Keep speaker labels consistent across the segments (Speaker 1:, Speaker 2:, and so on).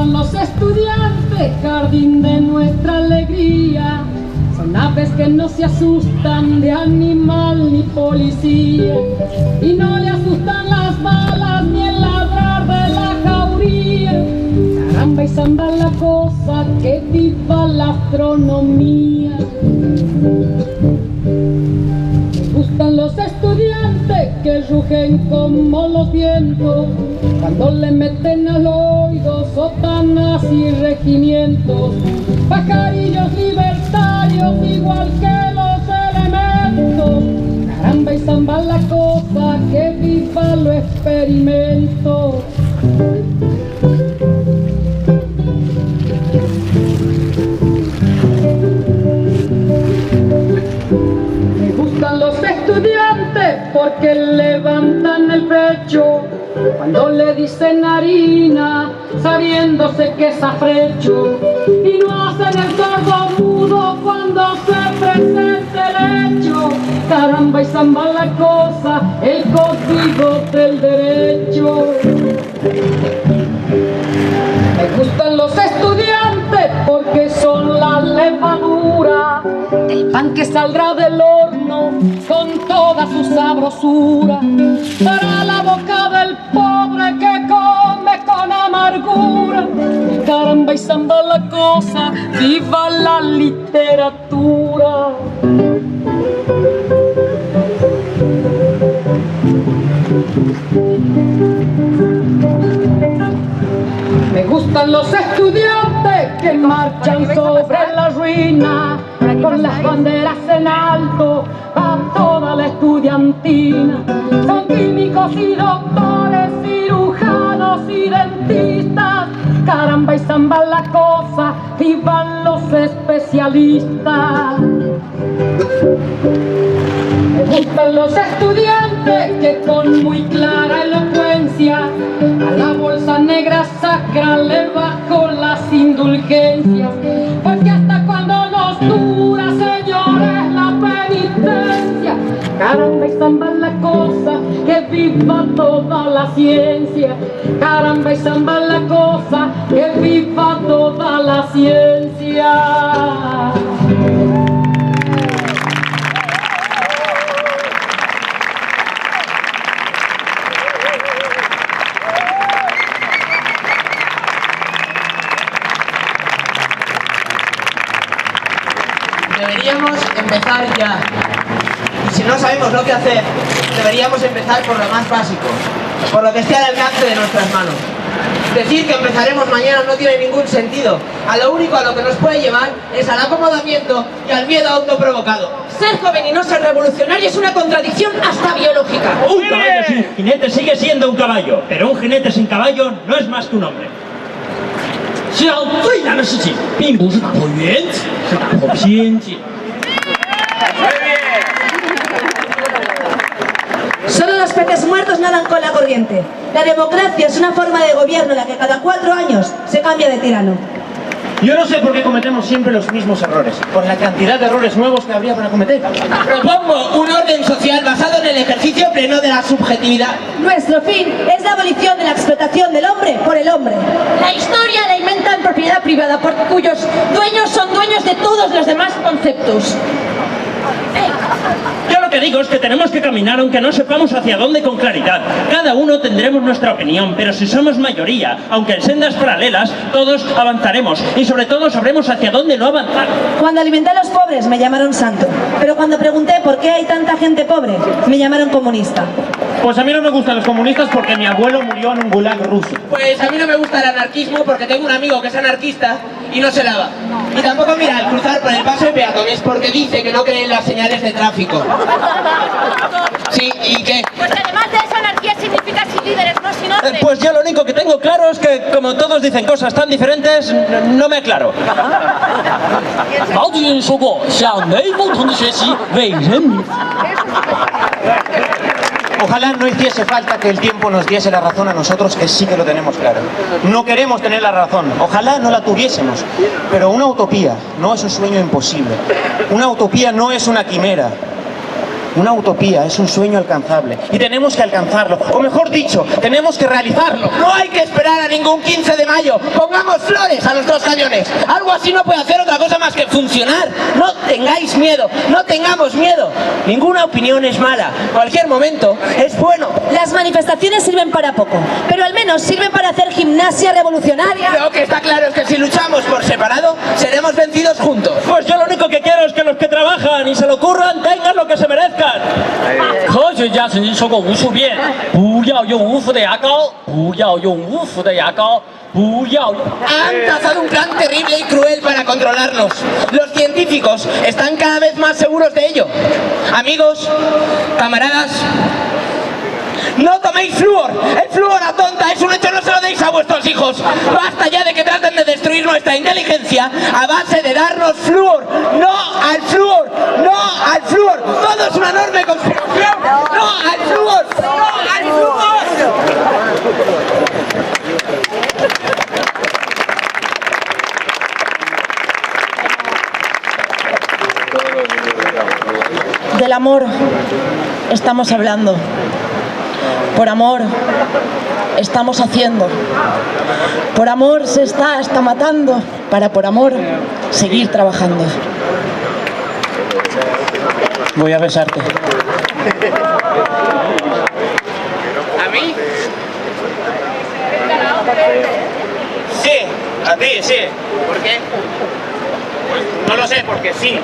Speaker 1: gustan los estudiantes, jardín de nuestra alegría. Son aves que no se asustan de animal ni policía, y no le asustan las balas ni el ladrar de la jauría. Caramba y samba la cosa, que viva la astronomía. Me gustan los estudiantes que rugen como los vientos, cuando le meten al oído sotanas y regimientos. Pajarillos libertarios igual que los elementos. Caramba y zamba la cosa, que viva lo experimento. Me gustan los estudiantes porque levantan el pecho cuando le dicen harina, sabiéndose que es afrecho, y no hacen el sordo mudo cuando se presente el hecho. Caramba y zamba la cosa, el código del derecho. Me gustan los estudiantes porque son la levadura del pan que saldrá del horno con toda su sabrosura para la boca del pobre que come con amargura. Caramba y zamba la cosa, viva la literatura. Me gustan los estudiantes que marchan sobre la ruina con las banderas en alto a toda la estudiantina. Son químicos y doctores, cirujanos y dentistas. Caramba y zamba la cosa, vivan los especialistas. Me gustan los estudiantes que con muy clara elocuencia a la bolsa negra sacra le bajo las indulgencias, porque hasta cuando nos dura, señores, la penitencia. Caramba y zamba la cosa, que viva toda la ciencia. Caramba y zamba la cosa, que viva toda la ciencia.
Speaker 2: Deberíamos empezar ya. Y si no sabemos lo que hacer, deberíamos empezar por lo más básico, por lo que esté al alcance de nuestras manos. Decir que empezaremos mañana no tiene ningún sentido. A lo único a lo que nos puede llevar es al acomodamiento y al miedo autoprovocado.
Speaker 3: Ser joven y no ser revolucionario es una contradicción hasta biológica.
Speaker 4: Un caballo sin jinete sigue siendo un caballo, pero un jinete sin caballo no es más que un hombre.
Speaker 5: 世界上最难的事情，并不是打破原则，是打破偏见。
Speaker 3: Solo los peces muertos nadan con la corriente. La democracia es una forma de gobierno en la que cada 4 años se cambia de tirano.
Speaker 6: Yo no sé por qué cometemos siempre los mismos errores, con la cantidad de errores nuevos que habría para cometer.
Speaker 2: Propongo un orden social basado en el ejercicio pleno de la subjetividad.
Speaker 3: Nuestro fin es la abolición de la explotación del hombre por el hombre. La historia la inventan propiedad privada, cuyos dueños son dueños de todos los demás conceptos.
Speaker 4: Yo lo que digo es que tenemos que caminar aunque no sepamos hacia dónde con claridad. Cada uno tendremos nuestra opinión, pero si somos mayoría, aunque en sendas paralelas, todos avanzaremos y sobre todo sabremos hacia dónde no avanzar.
Speaker 3: Cuando alimenté a los pobres me llamaron santo, pero cuando pregunté por qué hay tanta gente pobre, me llamaron comunista.
Speaker 6: Pues a mí no me gustan los comunistas porque mi abuelo murió en un gulag ruso.
Speaker 2: Pues a mí no me gusta el anarquismo porque tengo un amigo que es anarquista y no se lava. Y tampoco mira al cruzar por el paso de peatones porque dice que no cree en las señales de tráfico. Sí, ¿y qué?
Speaker 7: Pues además de eso, anarquía significa sin líderes, no sin orden.
Speaker 4: Pues yo lo único que tengo claro es que como todos dicen cosas tan diferentes, no me aclaro.
Speaker 5: 毛主席说过，向雷锋同志学习，为人民服务。
Speaker 6: Ojalá no hiciese falta que el tiempo nos diese la razón a nosotros, que sí que lo tenemos claro. No queremos tener la razón, ojalá no la tuviésemos. Pero una utopía no es un sueño imposible. Una utopía no es una quimera. Una utopía es un sueño alcanzable y tenemos que alcanzarlo, o mejor dicho, tenemos que realizarlo.
Speaker 2: No hay que esperar a ningún 15 de mayo. Pongamos flores a nuestros cañones. Algo así no puede hacer otra cosa más que funcionar. No tengáis miedo, no tengamos miedo. Ninguna opinión es mala. Cualquier momento es bueno.
Speaker 3: Las manifestaciones sirven para poco, pero al menos sirven para hacer gimnasia revolucionaria.
Speaker 2: Lo que está claro es que si luchamos por separado, seremos vencidos juntos.
Speaker 4: Pues yo lo único que quiero es que los que trabajan y se lo ocurran tengan lo que se merezcan.
Speaker 5: 科学家曾经说过无数遍，不要用无氟的牙膏，不要用无氟的牙膏，不要。
Speaker 2: Han trazado un plan terrible y cruel para controlarnos. Los científicos están cada vez más seguros de ello. Amigos, camaradas, no toméis flúor. El flúor atonta, es un hecho, no se lo deis a vuestros hijos. Basta ya de que traten de destruir nuestra inteligencia a base de darnos flúor. No al flúor, no al flúor. Todo es una enorme conspiración. No al flúor, no al flúor.
Speaker 3: Del amor estamos hablando. Por amor estamos haciendo. Por amor se está hasta matando para por amor seguir trabajando.
Speaker 6: Voy a besarte.
Speaker 2: ¿A mí?
Speaker 6: Sí, a ti, sí.
Speaker 2: ¿Por qué?
Speaker 6: No lo sé, porque sí.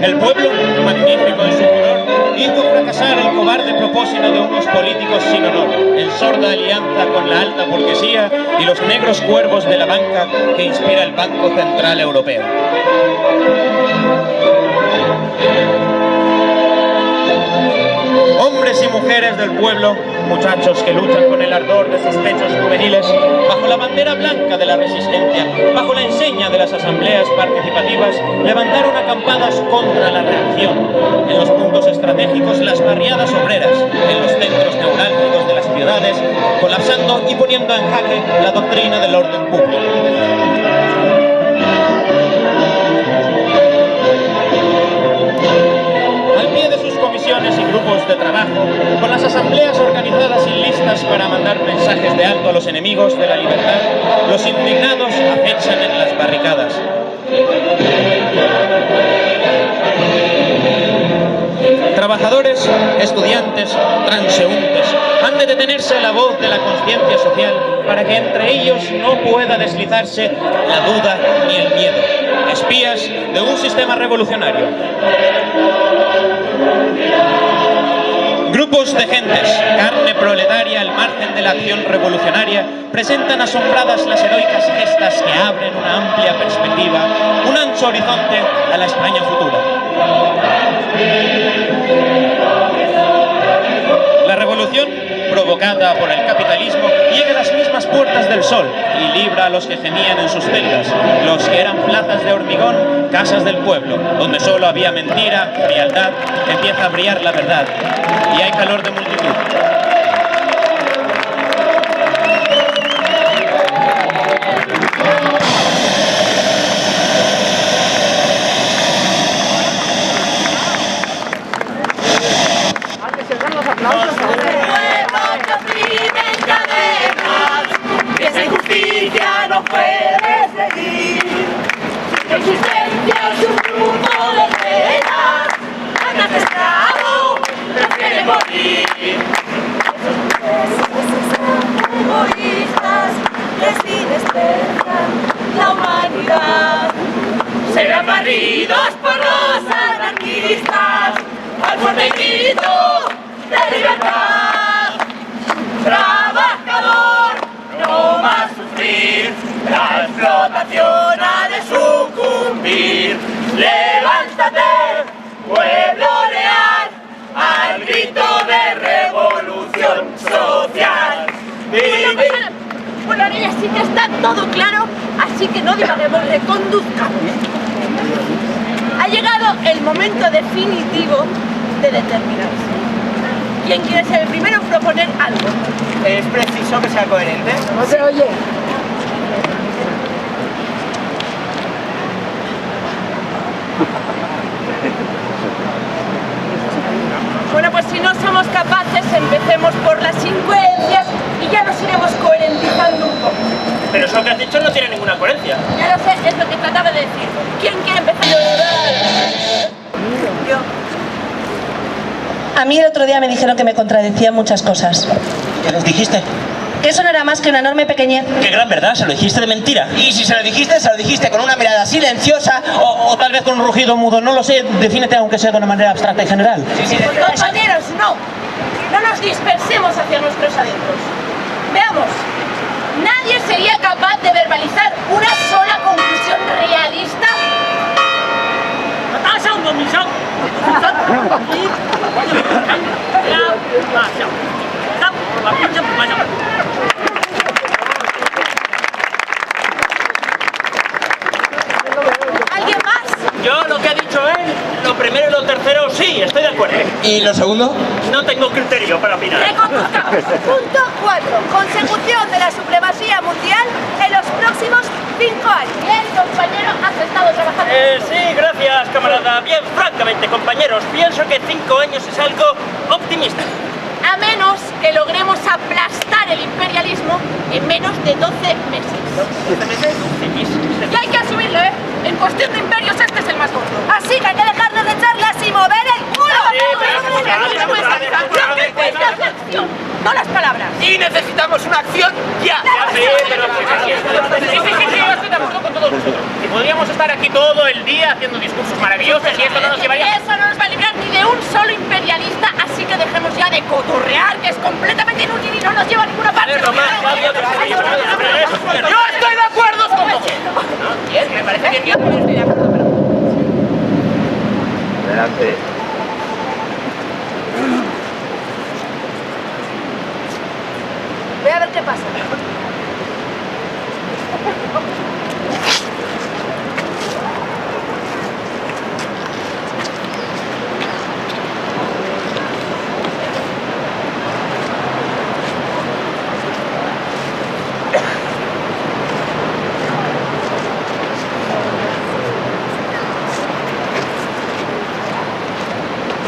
Speaker 8: El pueblo, magnífico en su furor, hizo fracasar el cobarde propósito de unos políticos sin honor, en sorda alianza con la alta burguesía y los negros cuervos de la banca que inspira el Banco Central Europeo. Hombres y mujeres del pueblo, muchachos que luchan con el ardor de sus pechos juveniles, bajo la bandera blanca de la resistencia, bajo la enseña de las asambleas participativas, levantaron acampadas contra la reacción. En los puntos estratégicos, las barriadas obreras, en los centros neurálgicos de las ciudades, colapsando y poniendo en jaque la doctrina del orden público. Comisiones y grupos de trabajo, con las asambleas organizadas y listas para mandar mensajes de alto a los enemigos de la libertad, los indignados acechan en las barricadas. Trabajadores, estudiantes, transeúntes, han de detenerse la voz de la conciencia social para que entre ellos no pueda deslizarse la duda ni el miedo, espías de un sistema revolucionario. Grupos de gentes, carne proletaria al margen de la acción revolucionaria, presentan asombradas las heroicas gestas que abren una amplia perspectiva, un ancho horizonte a la España futura. La revolución, provocada por el capitalismo, llega a las mismas puertas del sol y libra a los que gemían en sus celdas, los que eran plazas de hormigón, casas del pueblo, donde solo había mentira, frialdad, empieza a brillar la verdad y hay calor de multitud.
Speaker 7: Esa injusticia no puede seguir. La existencia es un grupo de penas. Han asesinado, no quieren morir. Esos egoístas desdespiertan la humanidad. Serán barridos por los anarquistas al fuerte grito de libertad. Trabajador, no
Speaker 8: no más sufrir, la explotación ha de sucumbir. Levántate, pueblo real, al grito de revolución social.
Speaker 7: Bueno, ahora ya sí que está todo claro, así que no divaguemos, reconduzcamos. Ha llegado el momento definitivo de determinarse. ¿Quién quiere ser el primero en proponer algo?
Speaker 2: Es preciso que sea coherente.
Speaker 1: No se oye.
Speaker 7: Bueno, pues si no somos capaces, empecemos por las secuencias y ya nos iremos coherentizando un poco.
Speaker 4: Pero eso que has dicho no tiene ninguna coherencia.
Speaker 7: Ya lo sé, es lo que trataba de decir. ¿Quién quiere empezar? Yo.
Speaker 3: A mí el otro día me dijeron que me contradecían muchas cosas.
Speaker 6: ¿Qué les dijiste?
Speaker 3: Que eso no era más que una enorme pequeñez.
Speaker 4: Qué gran verdad, se lo dijiste de mentira.
Speaker 6: Y si se lo dijiste con una mirada silenciosa o tal vez con un rugido mudo, no lo sé, defínete aunque sea de una manera abstracta y general.
Speaker 7: Compañeros, no. No nos dispersemos hacia nuestros adentros. Veamos. Nadie sería capaz de verbalizar una sola conclusión realista. ¿Alguien más?
Speaker 4: Yo lo que ha dicho él, lo primero y lo tercero, sí, estoy de acuerdo.
Speaker 6: ¿Y lo segundo?
Speaker 4: No tengo criterio para opinar.
Speaker 7: Reconduzcamos. Punto 4. Consecución de la supremacía mundial en los próximos 5 años. Bien, compañero, has estado trabajando.
Speaker 4: Sí, gracias, camarada. Bien, francamente, compañeros, pienso que 5 años es algo optimista.
Speaker 7: A menos que logremos aplastar el imperialismo en menos de 12 meses. Y hay que asumirlo, ¿eh? En cuestión de imperios este es el más gordo. Así que hay que dejar de recharlas y mover el culo. Lo que cuesta es la acción, no las palabras.
Speaker 2: Y necesitamos una acción ya.
Speaker 8: Estoy de acuerdo con todos vosotros. Y podríamos estar aquí todo el día haciendo discursos maravillosos y esto no nos llevaría...
Speaker 7: Eso no nos va a librar ni de un solo imperialista, así que dejemos ya de cotorrear, que es completamente inútil y no nos lleva a ninguna parte.
Speaker 8: Yo estoy de acuerdo con vosotros. Me parece bien, yo también estoy de acuerdo, pero...
Speaker 6: Adelante.
Speaker 7: Voy a ver qué pasa.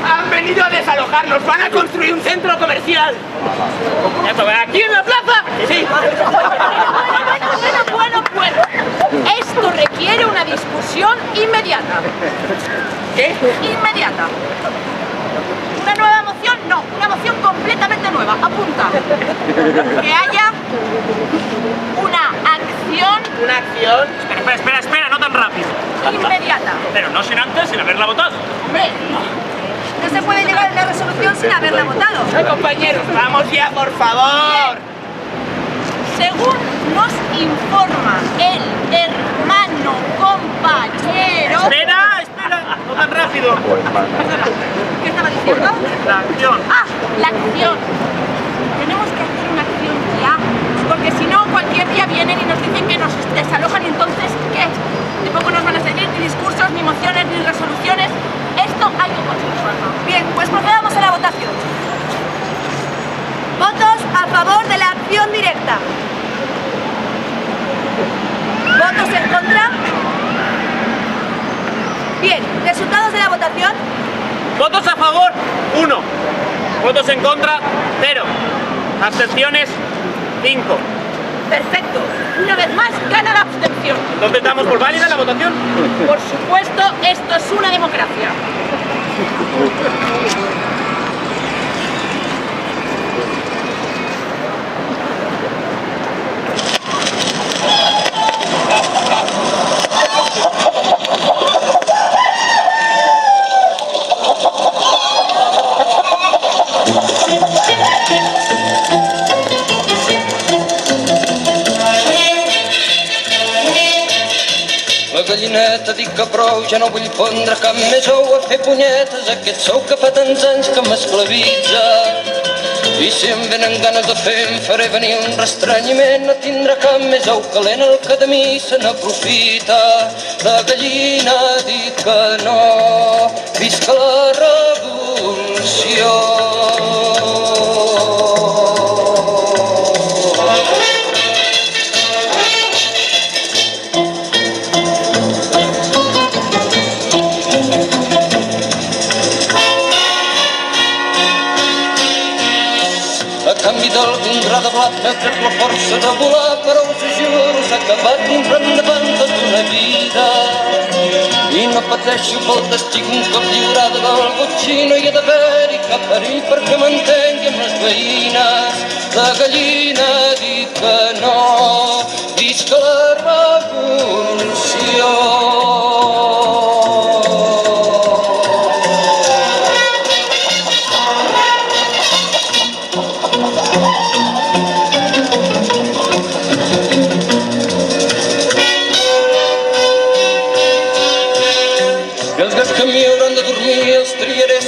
Speaker 2: Han venido a desalojarnos, van a construir un centro comercial.
Speaker 8: ¿Aquí en la plaza?
Speaker 2: Sí.
Speaker 7: Bueno. Esto requiere una discusión inmediata.
Speaker 2: ¿Qué?
Speaker 7: Inmediata. ¿Una nueva moción? No, una moción completamente nueva. Apunta. Que haya una acción...
Speaker 2: ¿Una acción?
Speaker 8: Espera, no tan rápido.
Speaker 7: Inmediata.
Speaker 8: Pero no sin antes, sin haberla votado.
Speaker 7: Hombre, no se puede llegar a una resolución sin haberla votado.
Speaker 2: Compañeros, vamos ya, por favor.
Speaker 7: Según nos informa el hermano compañero...
Speaker 8: Espera, no tan rápido.
Speaker 7: ¿Qué estaba diciendo?
Speaker 8: La acción.
Speaker 7: Ah, la acción. Tenemos que hacer una acción ya, porque si no cualquier día vienen y nos dicen que nos desalojan y entonces, ¿qué? Tampoco nos van a seguir ni discursos, ni mociones, ni resoluciones. Esto hay que consensuarlo. Bien, pues procedamos a la votación. Votos a favor de la acción directa. ¿Votos en contra? Bien, resultados de la votación.
Speaker 8: Votos a favor, 1. Votos en contra, 0. Abstenciones, 5.
Speaker 7: Perfecto. Una vez más, gana la abstención.
Speaker 8: ¿Entonces damos por válida la votación?
Speaker 7: Por supuesto, esto es una democracia.
Speaker 9: gallineta dic que prou, ja no vull pondre cap més ou a fer punyetes, aquest sou que fa tants anys que m'esclavitza. I si em venen ganes de fer, em faré venir un restrenyiment, no tindrà cap més ou calent, el que de mi se n'aprofita. La gallina dit que no, visca la revolució. D'algun gra de blat m'ha tret la força de volar, però us ho juro, s'ha acabat dintre endavant tota una vida. I no pateixo pel destí un cop lliurada del botxí, no hi ha d'haver-hi cap perill perquè m'entengui amb les veïnes. La gallina ha dit que no, visca la revolució.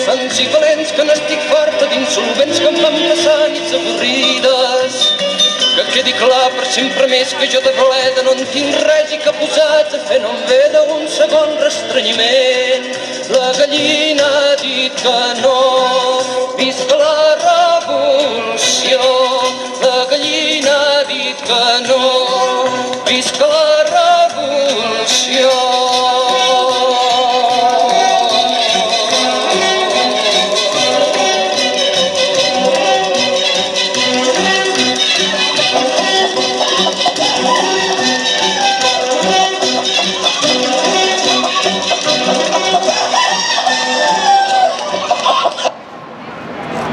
Speaker 9: Sants i valents que n'estic farta d'insolvents que em fan passar nits avorrides. Que quedi clar per sempre més que jo de bleda no en tinc res i que posats a fer no em ve d'un segon restrenyiment. La gallina ha dit que no, visca la revolució. La gallina ha dit que no, visca la revolució.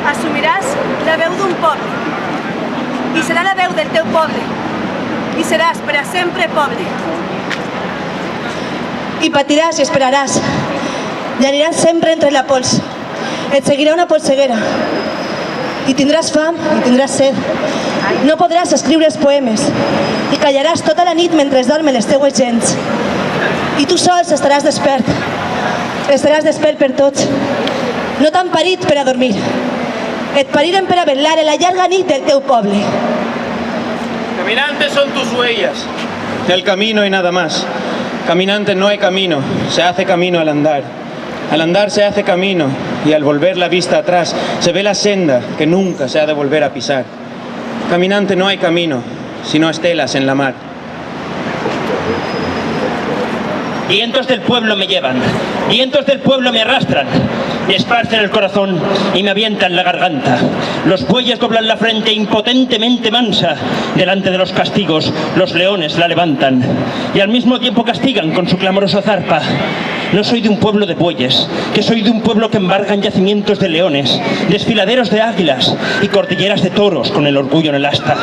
Speaker 7: Assumiràs la veu d'un poble i serà la veu del teu poble i seràs per a sempre poble.
Speaker 3: I patiràs i esperaràs i aniràs sempre entre la pols. Et seguirà una polseguera i tindràs fam i tindràs set. No podràs escriure els poemes i callaràs tota la nit mentre dormen les teues gents. I tu sols estaràs despert. Estaràs despert per tots. No t'han parit per a dormir. Et pariren per a velar en la llarga nit del teu poble.
Speaker 6: Caminantes son tus huellas. El camino y nada más. Caminante no hay camino, se hace camino al andar. Al andar se hace camino y al volver la vista atrás se ve la senda que nunca se ha de volver a pisar. Caminante no hay camino, sino estelas en la mar.
Speaker 4: Vientos del pueblo me llevan, vientos del pueblo me arrastran, me esparcen el corazón y me avientan la garganta. Los bueyes doblan la frente impotentemente mansa. Delante de los castigos, los leones la levantan y al mismo tiempo castigan con su clamorosa zarpa. No soy de un pueblo de bueyes, que soy de un pueblo que embargan yacimientos de leones, desfiladeros de águilas y cordilleras de toros con el orgullo en el asta.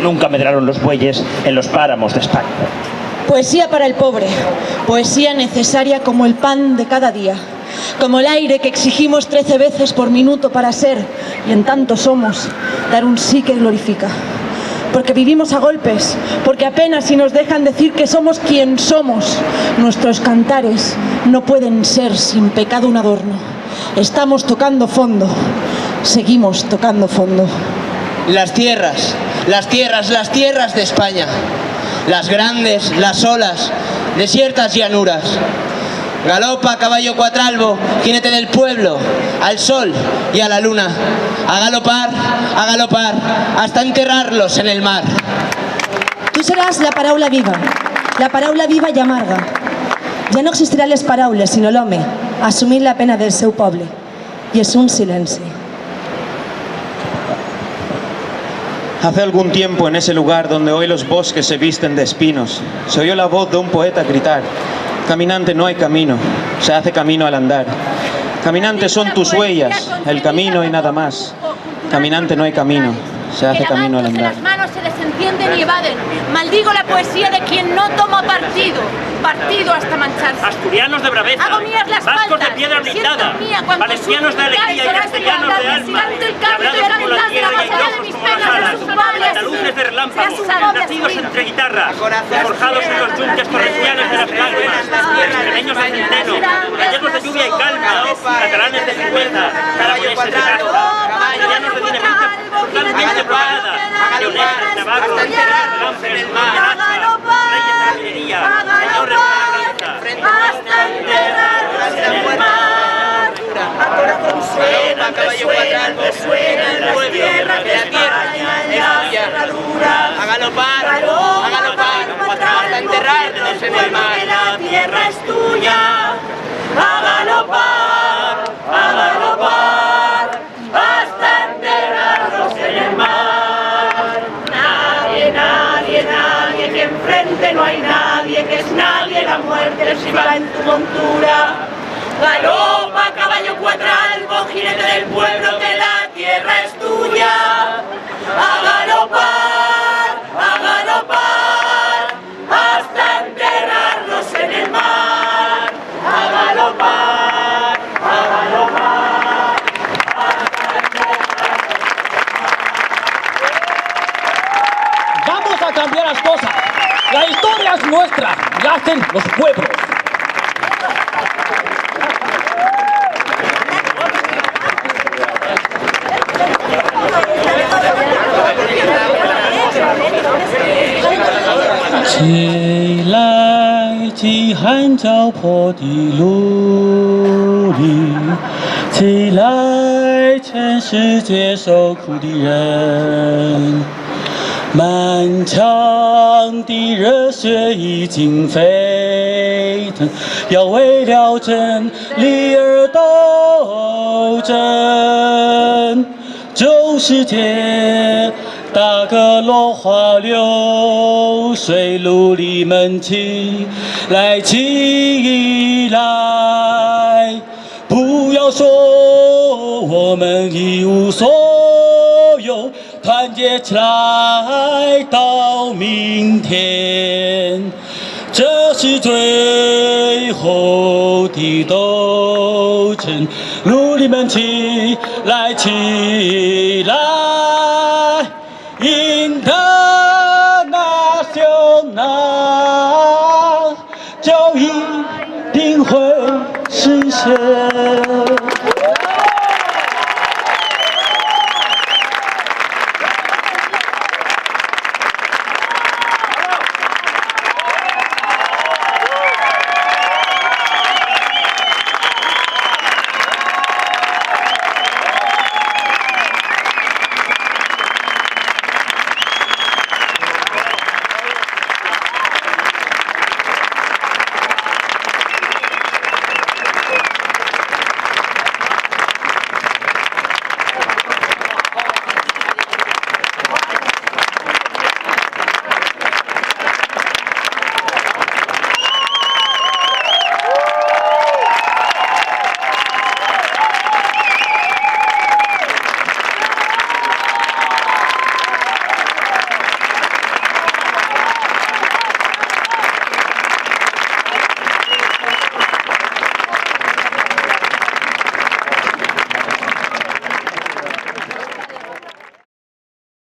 Speaker 4: Nunca medraron los bueyes en los páramos de España.
Speaker 3: Poesía para el pobre, poesía necesaria como el pan de cada día, como el aire que exigimos 13 veces por minuto para ser, y en tanto somos, dar un sí que glorifica. Porque vivimos a golpes, porque apenas si nos dejan decir que somos quien somos. Nuestros cantares no pueden ser sin pecado un adorno. Estamos tocando fondo, seguimos tocando fondo.
Speaker 2: Las tierras de España. Las grandes, las solas, desiertas llanuras. Galopa, caballo cuatralbo, jinete del pueblo, al sol y a la luna. A galopar, hasta enterrarlos en el mar.
Speaker 3: Tu seràs la paraula viva i amarga. Ja no existiran les paraules, sinó l'home, assumint la pena del seu poble. I és un silenci.
Speaker 6: Hace algún tiempo en ese lugar donde hoy los bosques se visten de espinos, se oyó la voz de un poeta gritar: caminante no hay camino, se hace camino al andar. Caminante son tus huellas, el camino y nada más. Caminante no hay camino, se hace camino al andar.
Speaker 7: En las manos se les enciende defienden y evaden. Maldigo la poesía de quien no toma partido hasta mancharse.
Speaker 4: Asturianos de braveza,
Speaker 7: hago mías las
Speaker 4: vascos
Speaker 7: faltas,
Speaker 4: de piedra blindada,
Speaker 7: mía cuando
Speaker 4: valencianos de alegría y castellanos de alma, labrados por la tierra y ojos como las alas, andaluces de relámpagos, nacidos entre guitarras, forjados en los yunques torrenciales de las palmas, extremeños de centeno, gallegos de lluvia y calma, catalanes de cerveza, caraboneses de casta, castellanos de dinamita totalmente plagada, leoneses, navarros, relámpagos, reyes de la minería, señores de la
Speaker 7: hasta enterrarnos en el mar. A corazón suena, caballo cuadrado, suena en las tierras de España, en la cerradura.
Speaker 2: A galopar, hasta enterrarnos en el mar.
Speaker 7: La tierra es tuya. A galopar, hasta enterrarnos en el mar. Nadie, que enfrente no hay nadie, que es nadie, la muerte si va en tu montura. Galopa, caballo cuadralbo, jinete del pueblo, que la tierra es tuya. A galopar, hasta enterrarnos en el mar. A galopar, hasta
Speaker 5: Vamos a cambiar las cosas. La historia es nuestra, la hacen los pueblos.起来，饥寒交迫的奴隶，起来，全世界受苦的人。满腔的热血已经沸腾，要为了真理而斗争。90铁大哥落花流水，奴隶们起来，起来！不要说我们一无所有，团结起来到明天。这是最后的斗争，奴隶们起来，起来！